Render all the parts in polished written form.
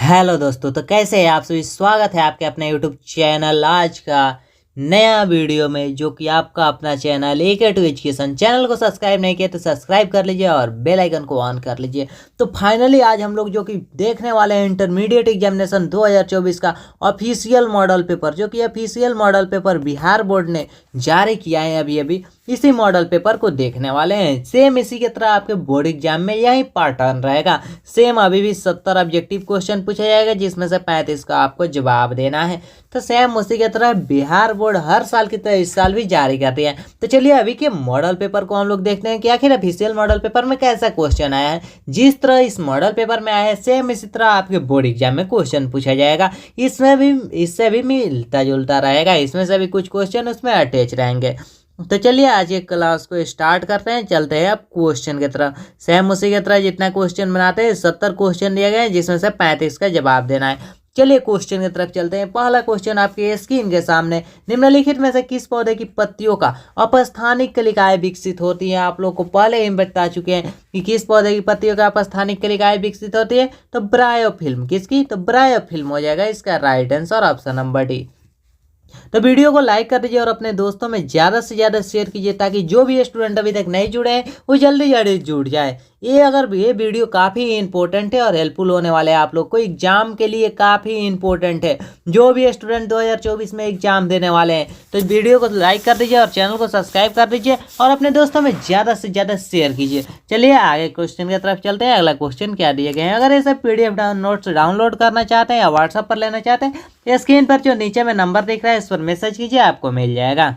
Hello दोस्तों, तो कैसे हैं आप सभी। स्वागत है आपके अपने यूट्यूब चैनल आज का नया वीडियो में, जो कि आपका अपना channel AK to education. Channel को सब्सक्राइब नहीं किया तो सब्सक्राइब कर लीजिए और बेल आइकन को ऑन कर लीजिए। तो फाइनली आज हम लोग जो कि देखने वाले हैं इंटरमीडिएट एग्जामिनेशन 2024 का ऑफिशियल मॉडल पेपर, जो कि official model paper Bihar board ने जारी किया है अभी अभी। इसी मॉडल पेपर को देखने वाले हैं। सेम इसी की तरह आपके बोर्ड एग्जाम में यही पैटर्न रहेगा। सेम अभी भी 70 ऑब्जेक्टिव क्वेश्चन पूछा जाएगा, जिसमें से 35 का आपको जवाब देना है। तो सेम उसी की तरह बिहार बोर्ड हर साल की तरह इस साल भी जारी कर रही है। तो चलिए अभी के मॉडल पेपर को हम लोग देखते हैं कि आखिर ऑफिशियल मॉडल पेपर में कैसा क्वेश्चन आया है। जिस तरह इस मॉडल पेपर में आया है सेम इसी तरह आपके बोर्ड एग्जाम में क्वेश्चन पूछा जाएगा। इसमें भी इससे भी मिलता जुलता रहेगा, इसमें से भी कुछ क्वेश्चन उसमें अटैच रहेंगे। तो चलिए आज एक क्लास को स्टार्ट करते हैं। चलते हैं अब क्वेश्चन की तरफ। सेम उसी की तरह जितना क्वेश्चन बनाते हैं 70 क्वेश्चन दिए गए हैं, जिसमें से 35 का जवाब देना है। चलिए क्वेश्चन की तरफ चलते हैं। पहला क्वेश्चन आपके स्क्रीन के सामने, निम्नलिखित में से किस पौधे की पत्तियों का अपस्थानिक कलिकाएं विकसित होती है। आप लोग को पहले ही बता चुके हैं कि किस पौधे की पत्तियों का अपस्थानिक कलिकाएं विकसित होती है। तो ब्रायोफिल्म, किसकी? तो ब्रायोफिल्म हो जाएगा इसका right answer, option number D. तो वीडियो को लाइक कर दीजिए और अपने दोस्तों में ज़्यादा से ज़्यादा शेयर कीजिए, ताकि जो भी स्टूडेंट अभी तक नहीं जुड़े हैं वो जल्दी जल्दी जुड़ जाए। ये वीडियो काफ़ी इंपॉर्टेंट है और हेल्पफुल होने वाले हैं आप लोग को एग्जाम के लिए। काफ़ी इंपॉर्टेंट है जो भी स्टूडेंट 2024 में एग्जाम देने वाले हैं। तो इस वीडियो को लाइक कर दीजिए और चैनल को सब्सक्राइब कर दीजिए और अपने दोस्तों में ज़्यादा से ज़्यादा शेयर कीजिए। चलिए आगे क्वेश्चन की तरफ चलते हैं। अगला क्वेश्चन क्या दिए गए हैं। अगर ये सब PDF नोट्स डाउनलोड करना चाहते हैं या व्हाट्सएप पर लेना चाहते हैं, स्क्रीन पर जो नीचे में नंबर दिख रहा है इस पर मैसेज कीजिए, आपको मिल जाएगा।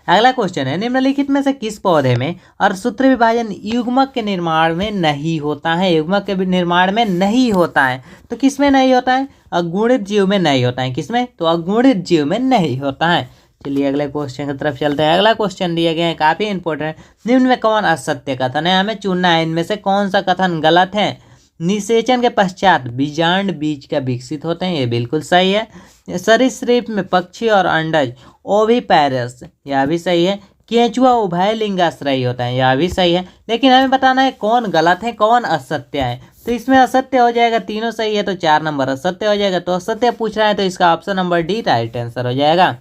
अगला क्वेश्चन है, निम्नलिखित में से किस पौधे में अर्धसूत्र विभाजन युग्मक के निर्माण में नहीं होता है। युग्मक के निर्माण में नहीं होता है, तो किस में नहीं होता है? अगुणित जीव में नहीं होता है। किसमें? तो अगुणित जीव में नहीं होता है। चलिए अगले क्वेश्चन की तरफ चलते हैं। अगला क्वेश्चन दिए गए हैं, काफी इंपॉर्टेंट। निम्न में कौन असत्य कथन है, हमें चुनना है। इनमें से कौन सा कथन गलत है? निषेचन के पश्चात बीजांड बीज का विकसित होते हैं, ये बिल्कुल सही है। सरीसृप में पक्षी और अंडज ओविपेरस, यह भी सही है। केंचुआ उभय लिंगाश्रयी होता है, यह भी सही है। लेकिन हमें बताना है कौन गलत है कौन असत्य है। तो इसमें असत्य हो जाएगा, तीनों सही है तो 4 नंबर असत्य हो जाएगा। तो असत्य पूछ रहा है तो इसका option number D right answer हो जाएगा।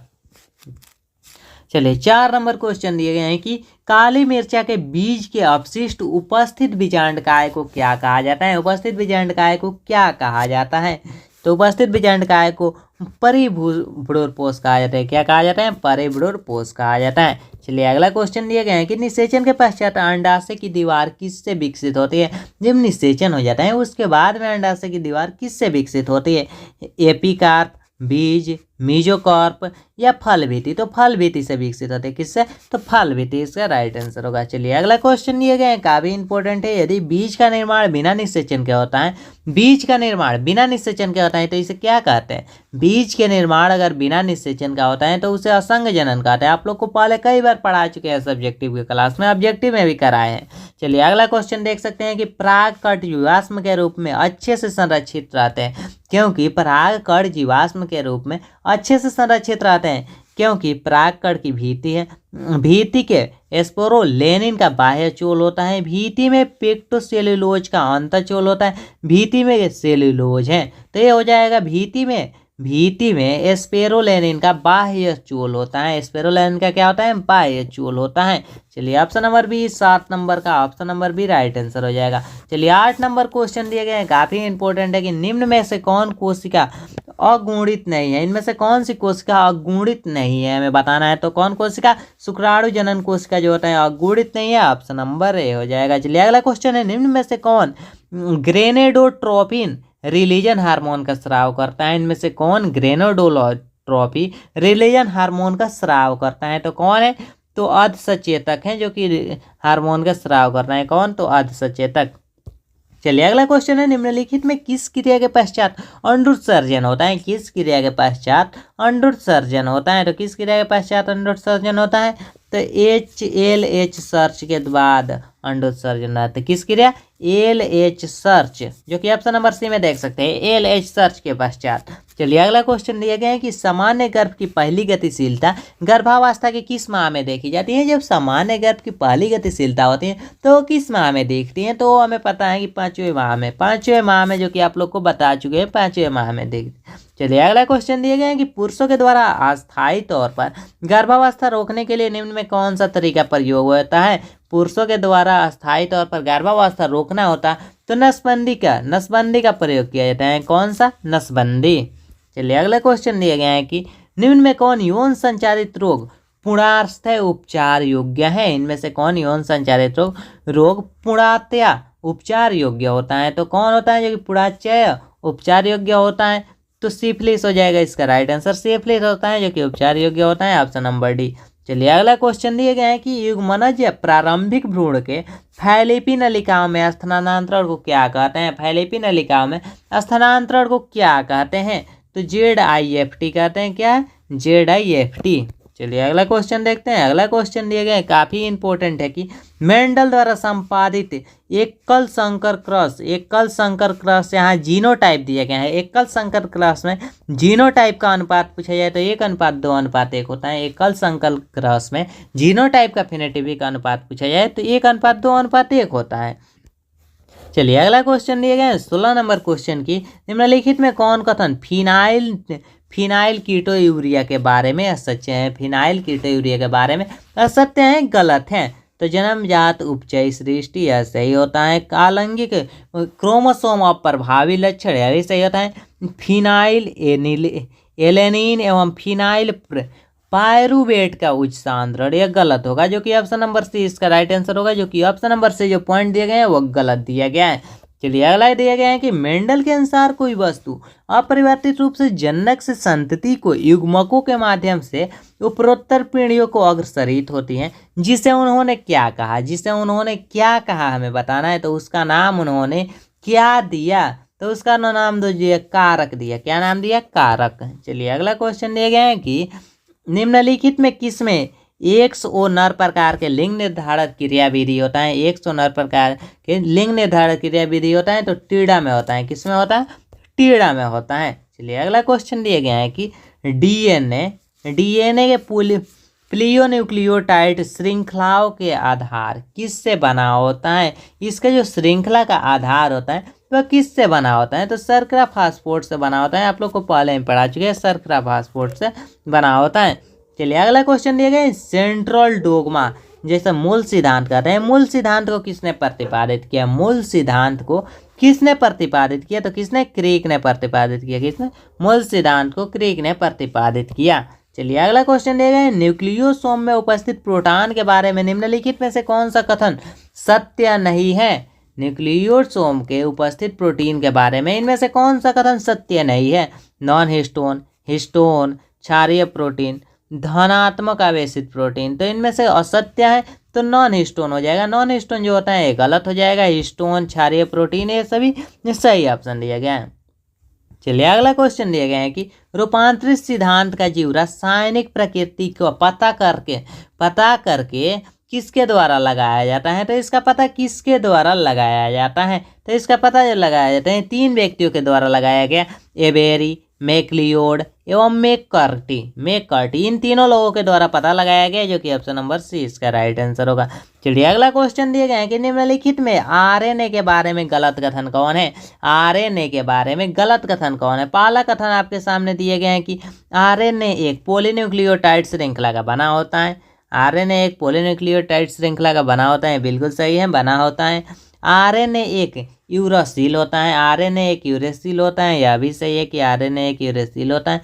चलिए 4 नंबर क्वेश्चन दिए गए हैं कि काली मिर्चा के बीज के अपशिष्ट उपस्थित बीजांडकाय को क्या कहा जाता है। उपस्थित बीजांडकाय को क्या कहा जाता है? तो उपस्थित बीजांडकाय को परिभ्रूपोष कहा जाता है। क्या कहा जाता है? परिभ्रूपोष कहा जाता है। चलिए अगला क्वेश्चन दिए गए हैं कि निषेचन के पश्चात अंडाशय की दीवार किससे विकसित होती है। जब निषेचन हो जाता है उसके बाद में अंडाशय की दीवार किससे विकसित होती है? एपिकार्प, बीज, मीजोकार्प या फल भीति। तो फल भीति से विकसित होते हैं। किससे? तो फल भीति इसका राइट आंसर होगा। चलिए अगला क्वेश्चन दिए गए हैं, काफी इंपॉर्टेंट है। यदि बीज का निर्माण बिना निषेचन के होता है, बीज का निर्माण बिना निषेचन के होता है तो इसे क्या कहते हैं? बीज के निर्माण अगर बिना निषेचन का होता है तो उसे असंग जनन कहते हैं। आप लोग को पहले कई बार पढ़ा चुके हैं सब्जेक्टिव की क्लास में, ऑब्जेक्टिव में भी कराए हैं। चलिए अगला क्वेश्चन देख सकते हैं कि परागकण जीवाश्म के रूप में अच्छे से संरक्षित रहते हैं, क्योंकि परागकण जीवाश्म के रूप में अच्छे से संरक्षित रहते हैं क्योंकि परागकण की भीति है। भीति के स्पोरोलेनिन का बाह्य चोल होता है। भीति में पेक्टोसेलुलोज का अंतःचोल होता है। भीति में सेलुलोज है, तो ये हो जाएगा भीति में स्पेरोलेनिन का बाह्य चोल होता है। स्पेरोलेनिन का क्या होता है? बाह्य चोल होता है। चलिए ऑप्शन नंबर बी, 7 नंबर का option number B right answer हो जाएगा। चलिए 8 नंबर क्वेश्चन दिए गए हैं, काफी इंपॉर्टेंट है कि निम्न में से कौन कोशिका अगुणित नहीं है। इनमें से कौन सी कोशिका अगुणित नहीं है हमें बताना है। तो कौन कोशिका? शुक्राणु जनन कोशिका जो होता है अगुणित नहीं है, ऑप्शन नंबर ए हो जाएगा। चलिए अगला क्वेश्चन है, निम्न में से कौन ग्रेनेडोट्रोपिन रिलीजन हार्मोन का स्राव करता है। इनमें से कौन ग्रेनेडोट्रोपी रिलीजन हार्मोन का स्राव करता है? तो कौन है? तो अर्धसचेतक है जो कि हार्मोन का स्राव कर रहे हैं। कौन? तो अर्धसचेतक। चलिए अगला क्वेश्चन है, निम्नलिखित में किस क्रिया के पश्चात अंडोत्सर्जन होता है। किस क्रिया के पश्चात अंडोत्सर्जन होता है? तो किस क्रिया के पश्चात अंडोत्सर्जन होता है? तो HLH सर्च के बाद अंडोत्सर्जन रहता है। किस क्रिया? LH सर्च, जो कि ऑप्शन नंबर सी में देख सकते हैं। LH सर्च के पश्चात चलिए अगला क्वेश्चन दिया गया है कि सामान्य गर्भ की पहली गतिशीलता गर्भावस्था के किस माह में देखी जाती है। जब सामान्य गर्भ की पहली गतिशीलता होती है तो किस माह में देखती हैं, तो हमें पता है कि 5वें माह में, जो कि आप लोग को बता चुके हैं 5वें माह में देखते हैं। चलिए अगला क्वेश्चन दिया गया है कि पुरुषों के द्वारा अस्थायी तौर पर गर्भावस्था रोकने के लिए निम्न में कौन सा तरीका प्रयोग होता है। पुरुषों के द्वारा अस्थायी तौर पर गर्भावस्था रोकना होता तो नसबंदी का प्रयोग किया जाता है। कौन सा? नसबंदी। चलिए अगला क्वेश्चन दिया गया है कि निम्न में कौन यौन संचारित रोग पूर्णावस्था उपचार योग्य है। इनमें से कौन यौन संचारित रोग पूर्णतया उपचार योग्य होता है, तो कौन होता है जो कि पूर्णतया उपचार योग्य होता है, तो सिफिलिस हो जाएगा इसका राइट आंसर। सिफिलिस होता है जो कि उपचार योग्य होता है, ऑप्शन नंबर डी। चलिए अगला क्वेश्चन दिया गया है कि युग्मनज या प्रारंभिक भ्रूण के फैलेपी नलिकाओं में स्थानांतरण को क्या कहते हैं। फैलेपी नलिकाओं में स्थानांतरण को क्या कहते हैं, तो ZIFT कहते हैं। क्या? ZIFT। चलिए अगला क्वेश्चन देखते हैं। अगला क्वेश्चन दिया गया है, काफ़ी इंपॉर्टेंट है कि मेंडल द्वारा संपादित एकल संकर क्रॉस यहाँ जीनोटाइप दिया गया है। एकल संकर क्रॉस में जीनोटाइप का अनुपात पूछा जाए तो 1:2:1 होता है। एकल संकर क्रॉस में जीनोटाइप का फिनोटाइपिक अनुपात पूछा जाए तो 1:2:1 होता है। चलिए अगला क्वेश्चन दिया गया है 16 नंबर क्वेश्चन की निम्नलिखित में कौन कथन फिनाइल कीटो यूरिया के बारे में असत्य है। फिनाइल कीटो यूरिया के बारे में असत्य है, गलत है। तो जन्मजात उपचय सृष्टि यह सही होता है। आलैंगिक क्रोमोसोम और प्रभावी लक्षण यह भी सही होता है। फिनाइल एलेनिन एवं फिनाइल पायरुवेट का उच्च सांद्रण यह गलत होगा, जो कि ऑप्शन नंबर सी इसका राइट आंसर होगा, जो कि ऑप्शन नंबर से जो पॉइंट दिए गए हैं वो गलत दिया गया है। चलिए अगला दिया गया है कि मेंडल के अनुसार कोई वस्तु अपरिवर्तित रूप से जनक से संतति को युग्मकों के माध्यम से उपरोत्तर पीढ़ियों को अग्रसरित होती हैं, जिसे उन्होंने क्या कहा हमें बताना है। तो उसका नाम उन्होंने क्या दिया, तो उसका नाम दीजिए कारक दिया। क्या नाम दिया? कारक। चलिए अगला क्वेश्चन दिया गया है कि निम्नलिखित में किसमें XO नर प्रकार के लिंग निर्धारण क्रियाविधि होता है। XO नर प्रकार के लिंग निर्धारण क्रियाविधि होता है तो टीड़ा में होता है। किसमें होता है? टीड़ा में होता है। चलिए अगला क्वेश्चन दिया गया है कि DNA के प्लियोन्यूक्लियोटाइड श्रृंखलाओं के आधार किससे बना होता है। इसका जो श्रृंखला का आधार होता है वह किससे बना होता है, तो शर्करा फास्फोट से बना होता है। आप लोग को पहले ही पढ़ा चुके हैं, शर्करा फास्फोट से बना होता है। चलिए अगला क्वेश्चन दिया गया है सेंट्रल डोगमा जैसे मूल सिद्धांत कहते हैं। मूल सिद्धांत को किसने प्रतिपादित किया? मूल सिद्धांत को किसने प्रतिपादित किया, तो किसने? क्रिक ने प्रतिपादित किया। किसने? मूल सिद्धांत को क्रिक ने प्रतिपादित किया। चलिए अगला क्वेश्चन दिया गया है न्यूक्लियोसोम में उपस्थित प्रोटॉन के बारे में निम्नलिखित में से कौन सा कथन सत्य नहीं है। न्यूक्लियोसोम के उपस्थित प्रोटीन के बारे में इनमें से कौन सा कथन सत्य नहीं है। नॉन हिस्टोन, क्षारीय प्रोटीन, धनात्मक आवेशित प्रोटीन, तो इनमें से असत्य है तो नॉन हिस्टोन हो जाएगा। नॉन हिस्टोन जो होता है ये गलत हो जाएगा। हिस्टोन, क्षारीय प्रोटीन, ये सभी सही ऑप्शन दिया गया है। चलिए अगला क्वेश्चन दिया गया है कि रूपांतरित सिद्धांत का जीव रासायनिक प्रकृति को पता करके किसके द्वारा लगाया जाता है, तो इसका पता किसके द्वारा लगाया जाता है, तो इसका पता जो लगाया जाता है 3 व्यक्तियों के द्वारा लगाया गया, एबेरी, मैक्लियोड एवं मैककर्टी। इन तीनों लोगों के द्वारा पता लगाया गया, जो कि ऑप्शन नंबर सी इसका राइट आंसर होगा। चलिए अगला क्वेश्चन दिया गया है कि निम्नलिखित में RNA के बारे में गलत कथन कौन है। RNA के बारे में गलत कथन कौन है? पहला कथन आपके सामने दिए गए हैं कि RNA एक पॉलीन्यूक्लियोटाइड श्रृंखला का बना होता है। RNA एक पॉलीन्यूक्लियोटाइड श्रृंखला का बना होता है, बिल्कुल सही है, बना होता है। RNA एक यूरासिल होता है। RNA एक यूरेसिल होता है, यह भी सही है कि RNA एक यूरेसिल होता है।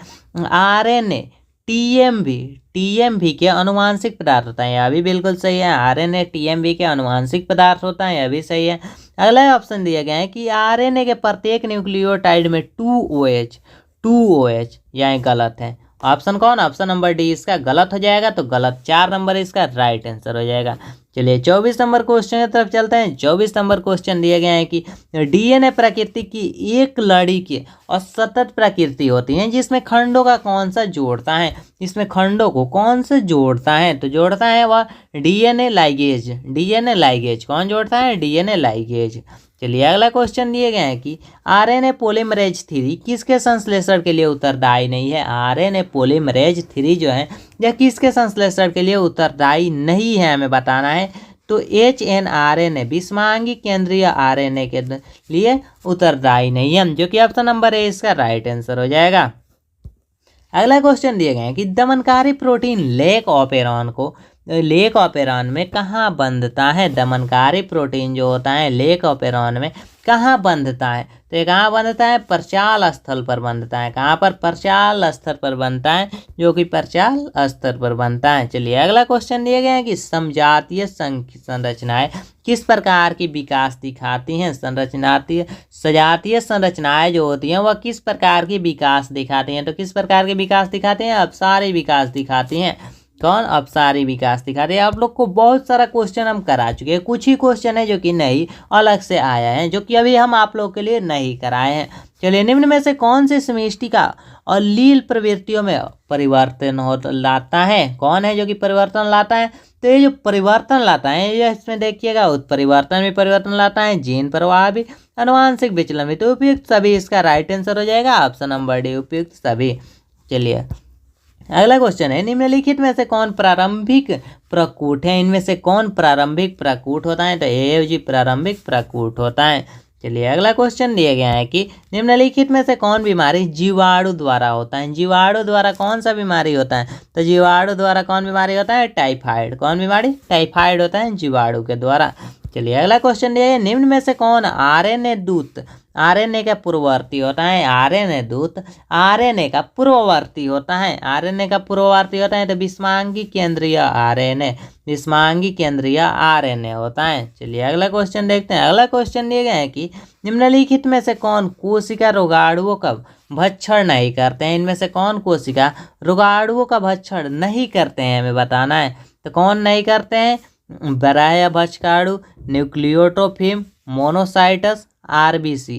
RNA TMV के अनुवांशिक पदार्थ होता है, यह भी बिल्कुल सही है। RNA TMV के अनुवांशिक पदार्थ होता है, यह भी सही है। अगला ऑप्शन दिया गया है कि RNA के प्रत्येक न्यूक्लियोटाइड में 2OH यह गलत है। ऑप्शन कौन? ऑप्शन नंबर डी इसका गलत हो जाएगा, तो गलत 4 नंबर इसका राइट आंसर हो जाएगा। चलिए 24 नंबर क्वेश्चन की तरफ चलते हैं। 24 नंबर क्वेश्चन दिया गया है कि DNA प्रकृति की एक लड़ी की असतत प्रकृति होती है, जिसमें खंडों का कौन सा जोड़ता है। इसमें खंडों को कौन सा जोड़ता है, तो जोड़ता है वह DNA लाइगेज। कौन जोड़ता है? DNA ligase. चलिए अगला क्वेश्चन दिए गए हैं कि आरएनए पॉलीमरेज 3 किसके संश्लेषण के लिए उत्तरदायी नहीं है। आरएनए पॉलीमरेज 3 जो है यह किसके संश्लेषण के लिए उत्तरदायी नहीं है, हमें बताना है। तो HNRNA विषमांगी केंद्रीय आरएनए के लिए उत्तरदायी नहीं है, जो कि ऑप्शन नंबर ए इसका राइट आंसर हो जाएगा। अगला क्वेश्चन दिए गए हैं कि दमनकारी प्रोटीन लेक ऑपेरॉन में कहाँ बंधता है। दमनकारी प्रोटीन जो होता है लेक ऑपेरॉन में कहाँ बंधता है। तो ये कहाँ बंधता है, प्रचाल स्थल पर बंधता है। कहाँ पर, प्रचाल स्तर पर बनता है, जो कि प्रचाल स्तर पर बनता है। चलिए अगला क्वेश्चन दिए गए हैं कि समजातीय संरचनाएं किस प्रकार की विकास दिखाती हैं। सजातीय संरचनाएं जो होती हैं वह किस प्रकार की विकास दिखाती हैं। तो किस प्रकार की विकास दिखाती हैं, अपसारी विकास दिखाती हैं। कौन, अपसारी विकास दिखाते हैं। आप लोग को बहुत सारा क्वेश्चन हम करा चुके हैं, कुछ ही क्वेश्चन है जो कि नहीं अलग से आया है, जो कि अभी हम आप लोग के लिए नहीं कराए हैं। चलिए निम्न में से कौन से समष्टिका और लील प्रवृत्तियों में परिवर्तन लाता है। कौन है जो कि परिवर्तन लाता है। तो ये जो परिवर्तन लाता है ये इसमें देखिएगा उत्परिवर्तन भी परिवर्तन लाता है, जीन प्रवाह भी, आनुवांशिक विचलन भी। तो उपयुक्त सभी इसका राइट आंसर हो जाएगा ऑप्शन नंबर डी, उपयुक्त सभी। चलिए अगला क्वेश्चन है निम्नलिखित में से कौन प्रारंभिक प्रकूट है। इनमें से कौन प्रारंभिक प्रकूट होता है। तो AFG प्रारंभिक प्रकूट होता है। चलिए अगला क्वेश्चन दिया गया है कि निम्नलिखित में से कौन बीमारी जीवाणु द्वारा होता है। जीवाणु द्वारा कौन सा बीमारी होता है। तो जीवाणु द्वारा कौन बीमारी होता है, टाइफाइड। कौन बीमारी, टाइफाइड होता है जीवाणु के द्वारा। चलिए अगला क्वेश्चन दिया है निम्न में से कौन आरएनए दूत आरएनए का पूर्ववर्ती होता है। आरएनए दूत आरएनए का पूर्ववर्ती होता है। आरएनए का पूर्ववर्ती होता है तो विषमांगी केंद्रीय आरएनए, विषमांगी केंद्रीय आरएनए होता है। चलिए अगला क्वेश्चन देखते हैं। अगला क्वेश्चन दिए गए हैं कि निम्नलिखित में से कौन कोशिका रोगाणुओं का भक्षण नहीं करते हैं। इनमें से कौन कोशिका रोगाणुओं का भक्षण नहीं करते हैं, हमें बताना है। तो कौन नहीं करते हैं, बराया भक्षकाणु, न्यूक्लियोट्रोफिम, मोनोसाइटस, आरबीसी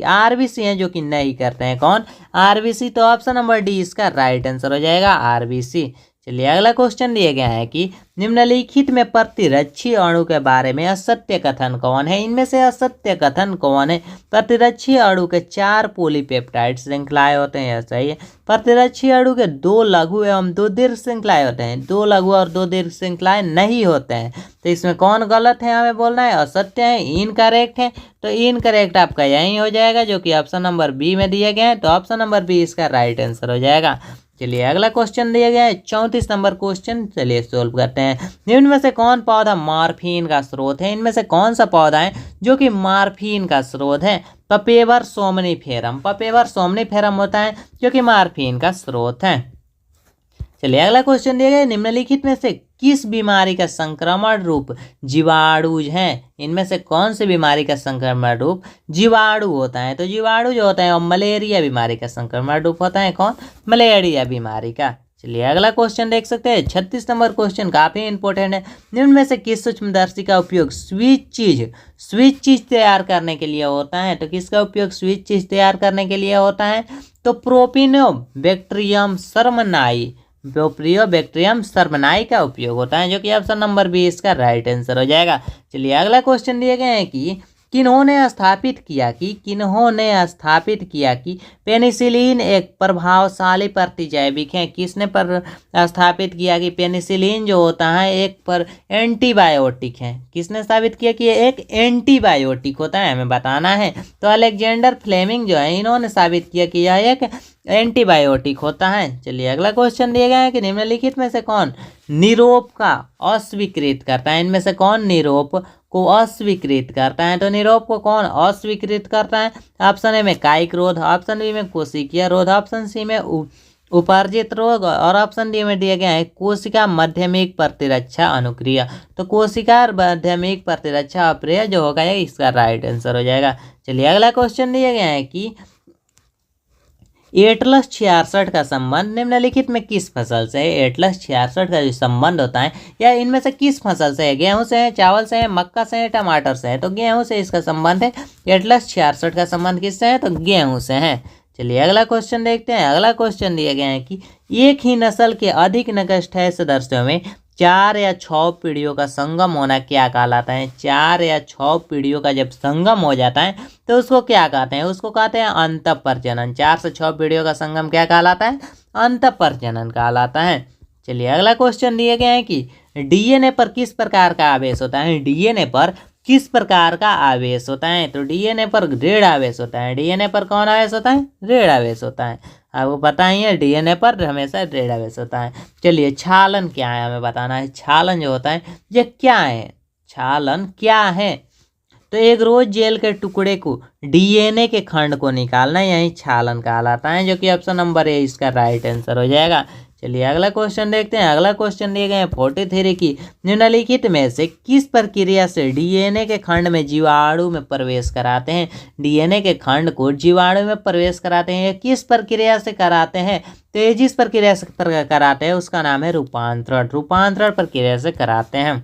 हैं जो कि नहीं करते हैं। कौन, आरबीसी। तो ऑप्शन नंबर डी इसका राइट आंसर हो जाएगा, आरबीसी। चलिए अगला क्वेश्चन दिया गया है कि निम्नलिखित में प्रतिरक्षी अणु के बारे में असत्य कथन कौन है। इनमें से असत्य कथन कौन है। प्रतिरक्षी अणु के 4 पॉलीपेप्टाइड श्रृंखलाएं होते हैं, सही है। प्रतिरक्षी अणु के 2 लघु एवं 2 दीर्घ श्रृंखलाएं होते हैं। 2 लघु और 2 दीर्घ श्रृंखलाएं नहीं होते हैं। तो इसमें कौन गलत है, हमें बोलना है। असत्य है, इनकरेक्ट है। तो इनकरेक्ट आपका यही हो जाएगा, जो कि ऑप्शन नंबर बी में दिए गए हैं। तो ऑप्शन नंबर बी इसका राइट आंसर हो जाएगा। चलिए अगला क्वेश्चन दिया गया है 34 नंबर क्वेश्चन। चलिए सोल्व करते हैं। निम्न में से कौन पौधा मॉर्फिन का स्रोत है। इनमें से कौन सा पौधा है जो कि मॉर्फिन का स्रोत है। पपेवर सोमनिफेरम, पपेवर सोमनिफेरम होता है जो कि मॉर्फिन का स्रोत है। चलिए अगला क्वेश्चन दिया गया निम्नलिखित में से किस बीमारी का संक्रमण रूप जीवाणुज है। इनमें से कौन सी बीमारी का संक्रमण रूप जीवाणु होता है। तो जीवाणु जो होता है और मलेरिया बीमारी का संक्रमण रूप होता है। कौन, मलेरिया बीमारी का। चलिए अगला क्वेश्चन देख सकते हैं 36 नंबर क्वेश्चन काफी इंपॉर्टेंट है। निम्न में से किस सूक्ष्मदर्शी का उपयोग स्वीट चीज तैयार करने के लिए होता है। तो किसका उपयोग स्वीट चीज तैयार करने के लिए होता है। तो प्रोपिनोबैक्टीरियम सरमनाई, प्रोपियोबैक्टीरियम सरमनाई का उपयोग होता है, जो कि ऑप्शन नंबर बी इसका राइट आंसर हो जाएगा। चलिए अगला क्वेश्चन दिए गए हैं कि किन्होंने स्थापित किया कि पेनिसिलिन एक प्रभावशाली प्रतिजैविक है। किसने स्थापित किया कि पेनिसिलिन जो होता है एक पर एंटीबायोटिक है। किसने स्थापित किया कि एक एंटीबायोटिक होता है, हमें बताना है। तो अलेक्जेंडर फ्लेमिंग जो है इन्होंने साबित किया कि यह एक एंटीबायोटिक होता है। चलिए अगला क्वेश्चन दिया गया है कि निम्नलिखित में से कौन निरोप का अस्वीकृत करता है। इनमें से कौन निरोप को अस्वीकृत करता है। तो निरोप को कौन अस्वीकृत करता है। ऑप्शन ए में कायिक रोध, ऑप्शन बी में कोशिकीय रोध, ऑप्शन सी में उपार्जित रोग और ऑप्शन डी में दिया गया है कोशिका माध्यमिक प्रतिरक्षा अनुक्रिया। तो कोशिका माध्यमिक प्रतिरक्षा अप्रिय जो होगा इसका राइट आंसर हो जाएगा। चलिए अगला क्वेश्चन दिया गया है कि एटलस 66 का संबंध निम्नलिखित में किस फसल से है। एटलस 66 का जो संबंध होता है या इनमें से किस फसल से है। गेहूं से है, चावल से है, मक्का से है, टमाटर से है। तो गेहूं से इसका संबंध है। एटलस 66 का संबंध किससे है। तो गेहूं से है। चलिए अगला क्वेश्चन देखते हैं। अगला क्वेश्चन दिया गया है कि एक ही नस्ल के अधिक नगष्ठय सदस्यों में 4 या 6 पीढ़ियों का संगम होना क्या कहलाता है? 4 या 6 पीढ़ियों का जब संगम हो जाता है तो उसको क्या कहते हैं? उसको कहते हैं अंतःप्रजनन। 4 से 6 पीढ़ियों का संगम क्या कहलाता है? अंतःप्रजनन कहलाता है। चलिए अगला क्वेश्चन दिए गए हैं कि डीएनए पर किस प्रकार का आवेश होता है? डीएनए पर किस प्रकार का आवेश होता है? तो डीएनए पर ऋण आवेश होता है। डीएनए पर कौन आवेश होता है? ऋण आवेश होता है। आपको पता ही है डीएनए पर हमेशा ऋण आवेश होता है। चलिए क्षालन क्या है हमें बताना है। क्षालन जो होता है ये क्या है? क्षालन क्या है? तो एक रोज जेल के टुकड़े को डीएनए के खंड को निकालना यही क्षालन कहलाता है, जो कि ऑप्शन नंबर ए इसका राइट आंसर हो जाएगा। चलिए अगला क्वेश्चन देखते हैं। अगला क्वेश्चन दिए गए हैं 43 की निम्नलिखित में से किस प्रक्रिया से डीएनए के खंड में जीवाणु में प्रवेश कराते हैं? डीएनए के खंड को जीवाणु में प्रवेश कराते हैं, किस प्रक्रिया से कराते हैं? तो ये जिस प्रक्रिया से कराते हैं उसका नाम है रूपांतरण। रूपांतरण प्रक्रिया से कराते हैं।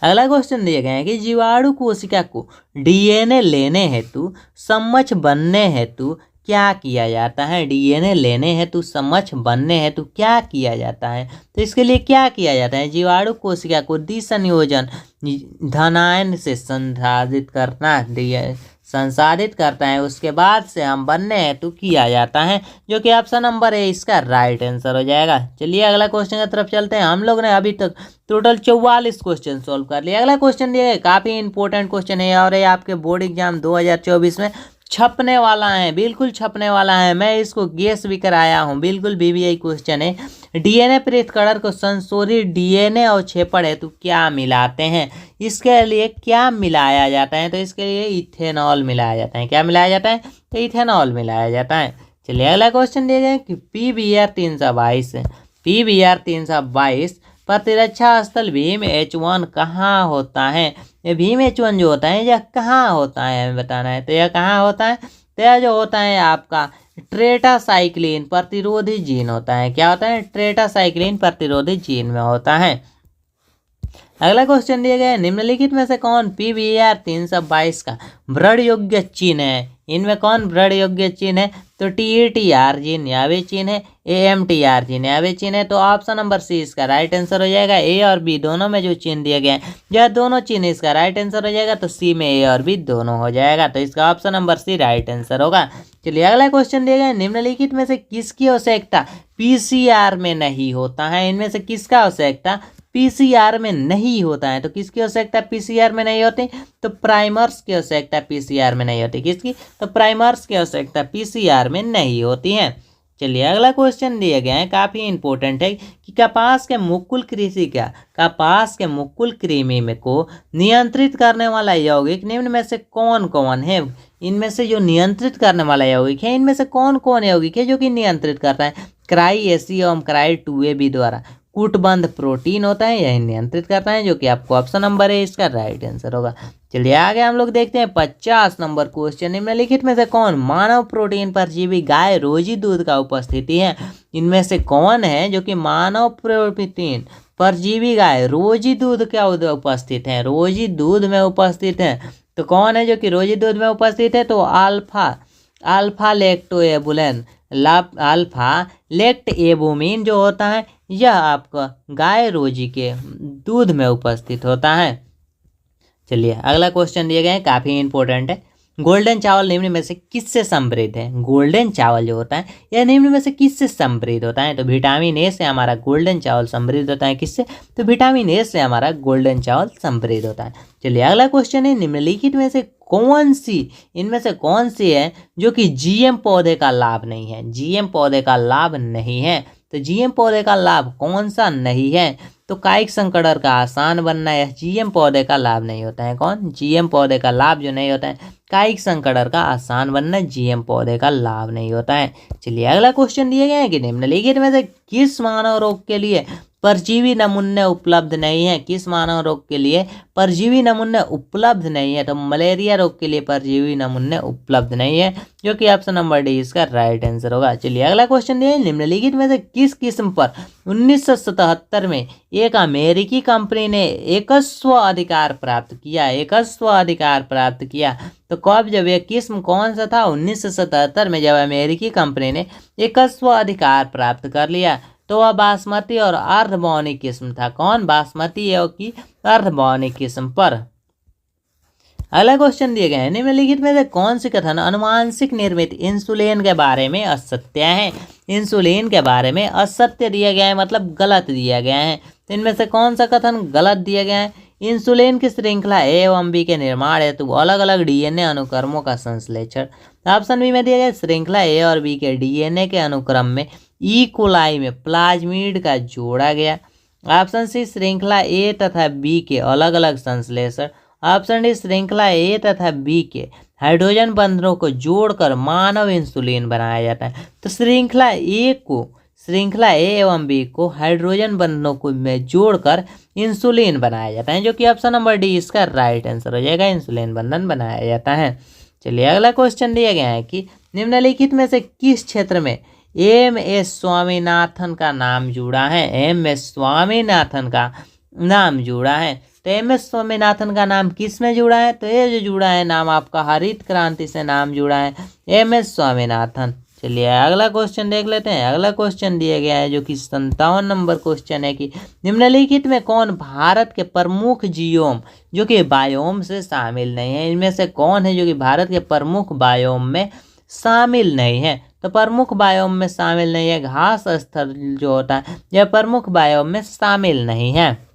अगला क्वेश्चन दिए गए हैं कि जीवाणु कोशिका को डीएनए लेने हेतु समक्ष बनने हेतु क्या किया जाता है? डीएनए लेने हेतु समक्ष बनने हेतु क्या किया जाता है? तो इसके लिए क्या किया जाता है? जीवाणु कोशिका को द्विसंयोजन धनायन से संसाधित करता है, उसके बाद से हम बनने हेतु किया जाता है, जो कि ऑप्शन नंबर ए इसका राइट आंसर हो जाएगा। चलिए अगला क्वेश्चन की तरफ चलते हैं। हम लोग ने अभी तक टोटल 44 क्वेश्चन सोल्व कर लिया। अगला क्वेश्चन दिया है, काफ़ी इंपॉर्टेंट क्वेश्चन है और ये आपके बोर्ड एग्जाम 2024 में छपने वाला है, बिल्कुल छपने वाला है। मैं इसको गेस भी कराया हूँ, बिल्कुल बीबीआई क्वेश्चन है। डीएनए पृथक्करण को संशोधित डीएनए और क्षेपण हेतु क्या मिलाते हैं? इसके लिए क्या मिलाया जाता है? तो इसके लिए इथेनॉल मिलाया जाता है। क्या मिलाया जाता है? तो इथेनॉल मिलाया जाता है। चलिए अगला क्वेश्चन दिया जाए कि PBR 322 प्रतिरक्षा स्थल भीम H1 कहाँ होता है? ये भीम H1 जो होता है यह कहाँ होता है हमें बताना है। तो यह कहाँ होता है? तो यह जो होता है आपका टेट्रासाइक्लिन प्रतिरोधी जीन होता है। क्या होता है? टेट्रासाइक्लिन प्रतिरोधी जीन में होता है। अगला क्वेश्चन दिया गया है, निम्नलिखित में से कौन PBR 322 का वृद्धि योग्य चिन्ह है? इनमें कौन वृद्धि योग्य चिन्ह है? तो TTR जीन या वे चिन्ह है, AMTR जीन या वे चिन्ह है। तो ऑप्शन नंबर सी इसका राइट आंसर हो जाएगा। ए और बी दोनों में जो चिन्ह दिए गए हैं यह दोनों चिन्ह इसका राइट आंसर हो जाएगा। तो सी में ए और बी दोनों हो जाएगा। तो इसका option number C right answer होगा। चलिए अगला क्वेश्चन दिया गया, निम्नलिखित में से किसकी आवश्यकता PCR में नहीं होता है? इनमें से किसका आवश्यकता PCR में नहीं होता है? तो किसकी आवश्यकता PCR में नहीं होती? तो प्राइमर्स की आवश्यकता PCR में नहीं होती। किसकी? तो प्राइमर्स की आवश्यकता PCR में नहीं होती है। चलिए अगला क्वेश्चन दिए गए हैं, काफ़ी इंपॉर्टेंट है कि कपास के मुकुल कृमि में को नियंत्रित करने वाला यौगिक निम्न में से कौन कौन है? इनमें से जो नियंत्रित करने वाला यौगिक है इनमें से कौन कौन यौगिक है जो कि नियंत्रित करता है? क्राई क्राई 2AB द्वारा कूटबंध प्रोटीन होता है, यही नियंत्रित करता है, जो कि आपको ऑप्शन नंबर है इसका राइट आंसर होगा। चलिए आगे हम लोग देखते हैं 50 नंबर क्वेश्चन। निम्नलिखित में से कौन मानव प्रोटीन परजीवी गाय रोजी दूध का उपस्थिति है? इनमें से कौन है जो कि मानव प्रोटीन परजीवी गाय रोजी दूध का उपस्थित है? रोजी दूध में उपस्थित है। तो कौन है जो कि रोजी दूध में उपस्थित है? तो अल्फा लेक्ट एबुमिन जो होता है यह आपका गाय रोजी के दूध में उपस्थित होता है। चलिए अगला क्वेश्चन दिए गए हैं, काफ़ी इंपॉर्टेंट है। गोल्डन चावल निम्न में से किससे समृद्ध है? गोल्डन चावल जो होता है यह निम्न में से किससे समृद्ध होता है? तो विटामिन ए से हमारा गोल्डन चावल समृद्ध होता है। किससे? तो विटामिन ए से हमारा गोल्डन चावल समृद्ध होता है। चलिए अगला क्वेश्चन है, निम्नलिखित में से इनमें से कौन सी है जो कि GM पौधे का लाभ नहीं है? GM पौधे का लाभ नहीं है। तो GM पौधे का लाभ कौन सा नहीं है? तो कायिक संकरण का आसान बनना यह GM पौधे का लाभ नहीं होता है। कौन? GM पौधे का लाभ जो नहीं होता है कायिक संकरण का आसान बनना GM पौधे का लाभ नहीं होता है। चलिए अगला क्वेश्चन दिए गए हैं कि निम्नलिखित में से किस मानव रोग के लिए परजीवी नमूने उपलब्ध नहीं है? किस मानव रोग के लिए परजीवी नमूने उपलब्ध नहीं है? तो मलेरिया रोग के लिए परजीवी नमूने उपलब्ध नहीं है, जो कि ऑप्शन नंबर डी इसका राइट आंसर होगा। चलिए अगला क्वेश्चन दिया है, निम्नलिखित में से किस किस्म पर 1977 में एक अमेरिकी कंपनी ने एकस्व अधिकार प्राप्त किया? तो कब, जब यह किस्म कौन सा था? 1977 में जब अमेरिकी कंपनी ने एकस्व अधिकार प्राप्त कर लिया। तो वह बासमती और अर्धबौनी किस्म था। कौन? बासमती की अर्धबौनी किस्म पर। अगला क्वेश्चन दिए गए हैं, निम्नलिखित में से कौन सी कथन अनुवांशिक निर्मित इंसुलिन के बारे में असत्य है? इंसुलिन के बारे में असत्य दिया गया है, मतलब गलत दिया गया है। तो इनमें से कौन सा कथन गलत दिया गया है? इंसुलिन की श्रृंखला ए एवं बी के निर्माण हेतु अलग अलग डीएनए अनुक्रमों का संश्लेषण। ऑप्शन बी में दिया गया श्रृंखला ए और बी के डीएनए के अनुक्रम में ई कोलाई में प्लाज्मिड का जोड़ा गया। ऑप्शन सी श्रृंखला ए तथा बी के अलग अलग संश्लेषण। ऑप्शन डी श्रृंखला ए तथा बी के हाइड्रोजन बंधनों को जोड़कर मानव इंसुलिन बनाया जाता है। तो श्रृंखला ए एवं बी को हाइड्रोजन बंधनों को में जोड़कर इंसुलिन बनाया जाता है, जो कि ऑप्शन नंबर डी इसका राइट आंसर हो जाएगा। इंसुलिन बंधन बनाया जाता है। चलिए अगला क्वेश्चन दिया गया है कि निम्नलिखित में से किस क्षेत्र में एम.एस. स्वामीनाथन का नाम जुड़ा है? एम.एस. स्वामीनाथन का नाम जुड़ा है। तो एम.एस. स्वामीनाथन का नाम किस में जुड़ा है? तो ये जो जुड़ा है नाम आपका हरित क्रांति से नाम जुड़ा है, एम.एस. स्वामीनाथन। चलिए अगला क्वेश्चन देख लेते हैं। अगला क्वेश्चन दिया गया है जो कि 57 नंबर क्वेश्चन है कि निम्नलिखित में कौन भारत के प्रमुख जियोम जो कि बायोम से शामिल नहीं है? इनमें से कौन है जो कि भारत के प्रमुख बायोम में शामिल नहीं है? तो प्रमुख बायोम में शामिल नहीं है, घास स्थल जो होता है यह प्रमुख बायोम में शामिल नहीं है।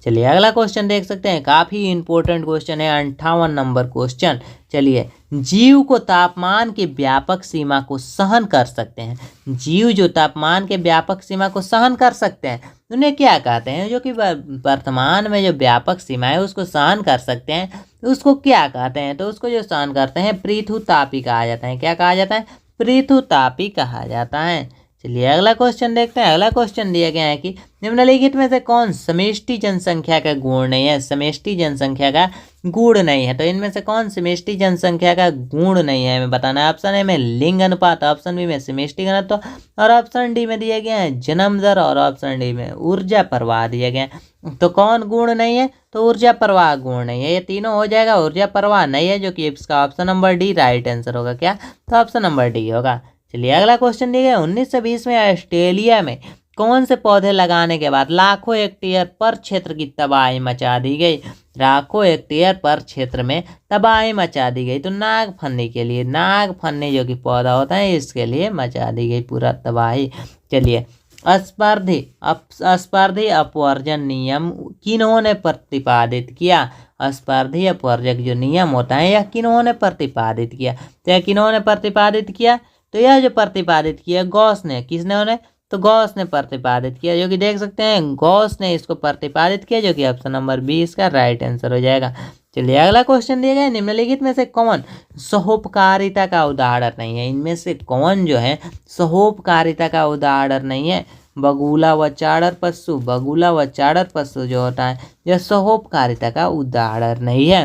चलिए अगला क्वेश्चन देख सकते हैं, काफ़ी इंपॉर्टेंट क्वेश्चन है, 58 नंबर क्वेश्चन। चलिए, जीव को तापमान की व्यापक सीमा को सहन कर सकते हैं। जीव जो तापमान के व्यापक सीमा को सहन कर सकते हैं उन्हें क्या कहते हैं? जो कि वर्तमान में जो व्यापक सीमा है उसको सहन कर सकते हैं, उसको क्या कहते हैं? तो उसको जो सहन करते हैं पृथुतापी कहा जाता है। क्या कहा जाता है? पृथुतापी कहा जाता है। चलिए अगला क्वेश्चन देखते हैं। अगला क्वेश्चन दिया गया है कि निम्नलिखित में से कौन समष्टि जनसंख्या का गुण नहीं है? समष्टि जनसंख्या का गुण नहीं है। तो इनमें से कौन समष्टि जनसंख्या का गुण नहीं है हमें बताना है। ऑप्शन ए में लिंग अनुपात, ऑप्शन बी में समष्टि घनत्व और ऑप्शन डी में दिया गया है जन्म दर और ऑप्शन डी में ऊर्जा प्रवाह दिया गया है। तो कौन गुण नहीं है? तो ऊर्जा प्रवाह गुण नहीं है। ये तीनों हो जाएगा, ऊर्जा प्रवाह नहीं है, जो कि इसका option number D right answer होगा। क्या? तो ऑप्शन नंबर डी होगा। चलिए अगला क्वेश्चन दिया गया 1920 में ऑस्ट्रेलिया में कौन से पौधे लगाने के बाद लाखों हेक्टेयर पर क्षेत्र की तबाही मचा दी गई? लाखों हेक्टेयर पर क्षेत्र में तबाही मचा दी गई। तो नागफनी के लिए, नागफनी जो कि पौधा होता है इसके लिए मचा दी गई पूरा तबाही। चलिए, अस्पर्धी अपवर्जन नियम किन्होंने प्रतिपादित किया? अस्पर्धी अपवर्जक जो नियम होता है यह किन्होंने प्रतिपादित किया? तो यह किन्होंने प्रतिपादित किया? तो यह जो प्रतिपादित किया गॉस ने। किसने? उन्हें? तो गॉस ने प्रतिपादित किया, जो कि देख सकते हैं गॉस ने इसको प्रतिपादित किया, जो कि ऑप्शन नंबर बी इसका राइट आंसर हो जाएगा। चलिए अगला क्वेश्चन दिया गया है, निम्नलिखित में से कौन सहोपकारिता का उदाहरण नहीं है? इनमें से कौन जो है सहोपकारिता का उदाहरण नहीं है? बगुला व चाड़र पशु, बगुला व चाड़र पशु जो होता है यह सहोपकारिता का उदाहरण नहीं है।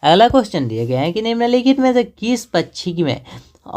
अगला क्वेश्चन दिया गया है कि निम्नलिखित में से किस पक्षी में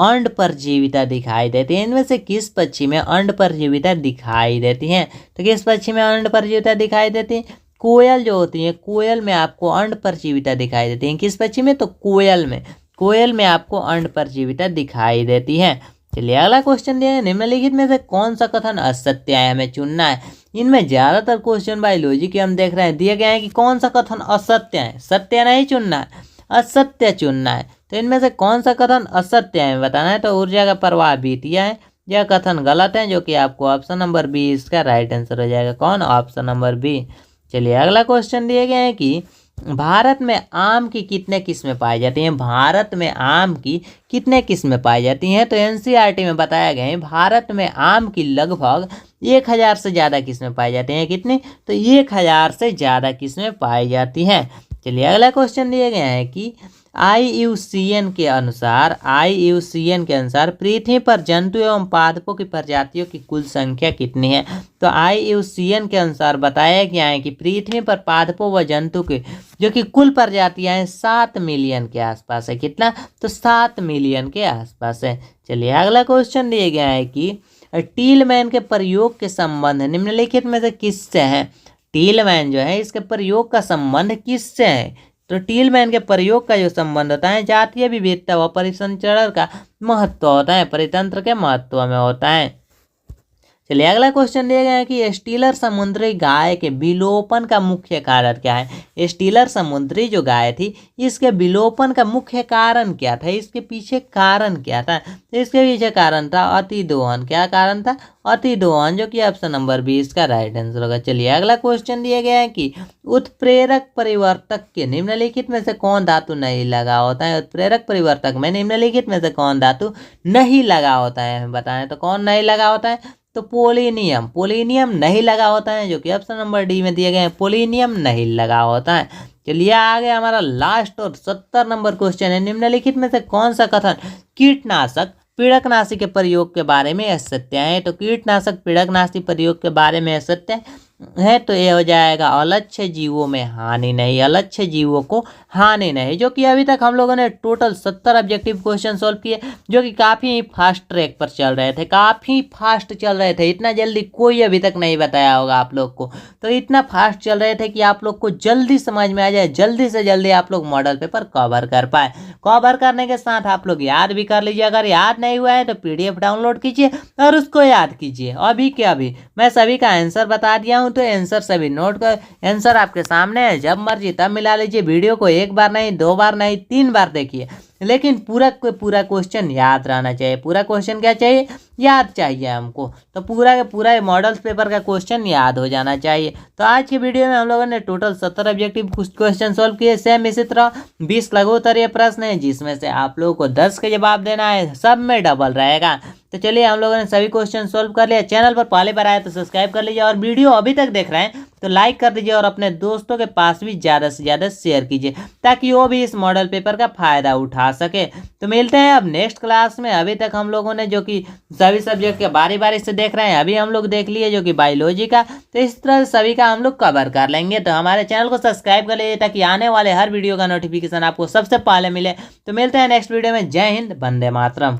अंड परजीविता दिखाई देती है? इनमें से किस पक्षी में अंड परजीविता दिखाई देती है? तो किस पक्षी में अंड परजीविता दिखाई देती है? कोयल जो होती है, कोयल में आपको अंड परजीविता दिखाई देती है। किस पक्षी में? तो कोयल में, कोयल में आपको अंड परजीविता दिखाई देती है। चलिए अगला क्वेश्चन दिया है, निम्नलिखित में से कौन सा कथन असत्य है? हमें चुनना है। इनमें ज़्यादातर क्वेश्चन बायोलॉजी के हम देख रहे हैं दिया गया है कि कौन सा कथन असत्य है, सत्य नहीं चुनना है, असत्य चुनना है। तो इनमें से कौन सा कथन असत्य है बताना है। तो ऊर्जा का प्रवाह बीतिया है, यह कथन गलत है, जो कि आपको ऑप्शन नंबर बी इसका राइट आंसर हो जाएगा। कौन? Option number B. चलिए अगला क्वेश्चन दिए गए हैं कि भारत में आम की कितने किस्में पाई जाती हैं? भारत में आम की कितने किस्में पाई जाती हैं? तो एनसीईआरटी में बताया गया है भारत में आम की लगभग 1000 से ज़्यादा किस्में पाई जाती हैं। कितनी? तो 1000 से ज़्यादा किस्में पाई जाती हैं। चलिए अगला क्वेश्चन दिए गए हैं कि IUCN के अनुसार, IUCN के अनुसार पृथ्वी पर जंतु एवं पादपों की प्रजातियों की कुल संख्या कितनी है? तो IUCN के अनुसार बताया गया है कि पृथ्वी पर पादपों व जंतु के जो कि कुल प्रजातियां हैं 7 मिलियन के आसपास है। कितना? तो 7 मिलियन के आसपास है। चलिए अगला क्वेश्चन दिया गया है कि टीलमैन के प्रयोग के संबंध निम्नलिखित में से किससे है? टीलमैन जो है इसके प्रयोग का संबंध किससे है? तो टीलमैन के प्रयोग का जो संबंध होता है जातीय विविधता व परिसंचरण का महत्व होता है, परितंत्र के महत्व में होता है। चलिए अगला क्वेश्चन दिया गया है कि स्टीलर समुद्री गाय के विलोपन का मुख्य कारण क्या है। स्टीलर समुद्री जो गाय थी इसके विलोपन का मुख्य कारण क्या था, इसके पीछे कारण क्या था। तो इसके पीछे कारण था अतिदोहन। क्या कारण था? अतिदोहन, जो कि ऑप्शन नंबर 20 का राइट आंसर होगा। चलिए अगला क्वेश्चन दिया गया है कि उत्प्रेरक परिवर्तक के निम्नलिखित में से कौन धातु नहीं लगा होता है। उत्प्रेरक परिवर्तक में निम्नलिखित में से कौन धातु नहीं लगा होता है, हमें बताएं तो कौन नहीं लगा होता है। तो पोलिनियम, पोलिनियम नहीं लगा होता है, जो कि ऑप्शन नंबर डी में दिए गए हैं, पोलिनियम नहीं लगा होता है। चलिए आगे हमारा लास्ट और 70 नंबर क्वेश्चन है, निम्नलिखित में से कौन सा कथन कीटनाशक पीड़कनाशी के प्रयोग के बारे में असत्य है। तो कीटनाशक पीड़कनाशी प्रयोग के बारे में असत्य है, तो ये हो जाएगा अलक्ष्य जीवों में हानि नहीं, अलक्ष्य जीवों को हानि नहीं। जो कि अभी तक हम लोगों ने टोटल 70 ऑब्जेक्टिव क्वेश्चन सॉल्व किए, जो कि काफ़ी फास्ट ट्रैक पर चल रहे थे, काफ़ी फास्ट चल रहे थे। इतना जल्दी कोई अभी तक नहीं बताया होगा आप लोग को। तो इतना फास्ट चल रहे थे कि आप लोग को जल्दी समझ में आ जाए, जल्दी से जल्दी आप लोग मॉडल पेपर कवर कर पाए। कवर करने के साथ आप लोग याद भी कर लीजिए। अगर याद नहीं हुआ है तो PDF डाउनलोड कीजिए और उसको याद कीजिए। अभी के अभी मैं सभी का आंसर बता दिया हूँ, तो आंसर सभी नोट कर, आंसर आपके सामने है, जब मर्जी तब मिला लीजिए। वीडियो को एक बार नहीं, 2 बार नहीं, 3 बार देखिए, लेकिन पूरा क्वेश्चन याद रहना चाहिए। पूरा क्वेश्चन क्या चाहिए? याद चाहिए हमको। तो पूरा का पूरा मॉडल्स पेपर का क्वेश्चन याद हो जाना चाहिए। तो आज की वीडियो में हम लोगों ने टोटल 70 ऑब्जेक्टिव क्वेश्चन सॉल्व किए। सेम इसी तरह 20 लघु उत्तरीय प्रश्न है, जिसमें से आप लोगों को 10 के जवाब देना है, सब में डबल रहेगा। तो चलिए हम लोगों ने सभी क्वेश्चन सॉल्व कर लिया। चैनल पर पहले बार आए तो सब्सक्राइब कर लीजिए, और वीडियो अभी तक देख रहे हैं तो लाइक कर दीजिए, और अपने दोस्तों के पास भी ज़्यादा से ज़्यादा शेयर कीजिए, ताकि वो भी इस मॉडल पेपर का फायदा उठा सके। तो मिलते हैं अब नेक्स्ट क्लास में। अभी तक हम लोगों ने जो कि सभी सब्जेक्ट के बारी बारी से देख रहे हैं, अभी हम लोग देख लिए जो कि बायोलॉजी का, तो इस तरह से सभी का हम लोग कवर कर लेंगे। तो हमारे चैनल को सब्सक्राइब कर लीजिए, ताकि आने वाले हर वीडियो का नोटिफिकेशन आपको सबसे पहले मिले। तो मिलते हैं नेक्स्ट वीडियो में। जय हिंद, वंदे मातरम।